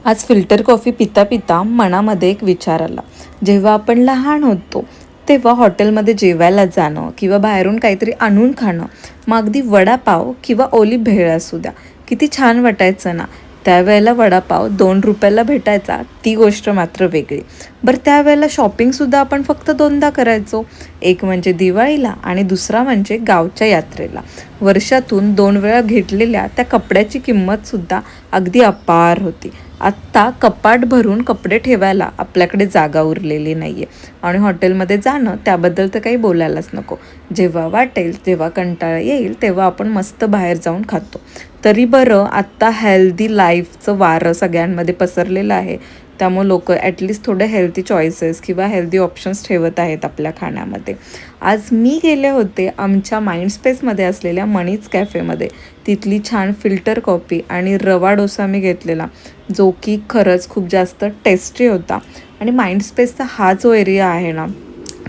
आज filter coffee पिता पिता मनामध्ये एक विचार आला. जेव्हा आपण लहान होतो तेव्हा हॉटेलमध्ये जेवायला जाणं किंवा बाहेरून काहीतरी आणून खाणं, मग अगदी वडापाव किंवा ओली भेळ असू द्या, किती छान वाटायचं ना. त्यावेळेला वडापाव 2 रुपयाला भेटायचा, ती गोष्ट मात्र वेगळी. बरं, त्यावेळेला शॉपिंगसुद्धा आपण फक्त दोनदा करायचो. एक म्हणजे दिवाळीला आणि दुसरा म्हणजे गावच्या यात्रेला. वर्षातून 2 वेळा घेतलेल्या त्या कपड्याची किंमतसुद्धा अगदी अपार होती. आत्ता कपाट भरून कपडे ठेवायला आपल्याकडे जागा उरलेली नाही आहे. आणि हॉटेलमध्ये जाणं त्याबद्दल तर काही बोलायलाच नको. जेव्हा वाटेल, जेव्हा कंटाळा येईल तेव्हा आपण मस्त बाहेर जाऊन खातो. तरी बरं, आत्ता हेल्दी लाईफचं वारं सगळ्यांमध्ये पसरलेलं आहे. त्यामुळे लोक ॲटलिस्ट थोडे हेल्दी चॉईसेस किंवा हेल्दी ऑप्शन्स ठेवत आहेत आपल्या खाण्यामध्ये. आज मी गेले होते आमच्या माइंडस्पेसमध्ये असलेल्या मनीज कॅफेमध्ये. तिथली छान फिल्टर कॉफी आणि रवा डोसा मी घेतलेला, जो की खरंच खूप जास्त टेस्टी होता. आणि माइंडस्पेसचा हा जो एरिया आहे ना,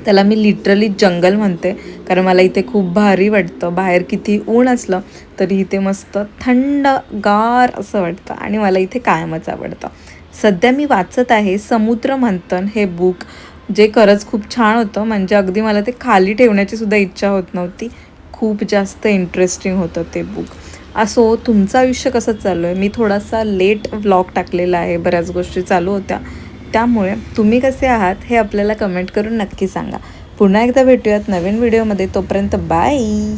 त्याला मी लिटरली जंगल म्हणते, कारण मला इथे खूप भारी वाटतं. बाहेर किती ऊन असलं तरी इथे मस्त थंडगार असं वाटतं आणि मला इथे कायमच आवडतं. सध्या मी वाचत आहे समुद्र मंथन हे बुक, जे खरंच खूप छान होतं. म्हणजे अगदी मला ते खाली ठेवण्याची सुद्धा इच्छा होत नव्हती. खूप जास्त इंटरेस्टिंग होतं ते बुक. असो, तुमचं आयुष्य कसं चालू आहे? मी थोडासा लेट व्लॉग टाकलेला आहे, बऱ्याच गोष्टी चालू होत्या. त्यामुळे तुम्ही कसे आहात हे आपल्याला कमेंट करून नक्की सांगा. पुन्हा एकदा भेटूयात नवीन व्हिडिओमध्ये. तोपर्यंत बाय.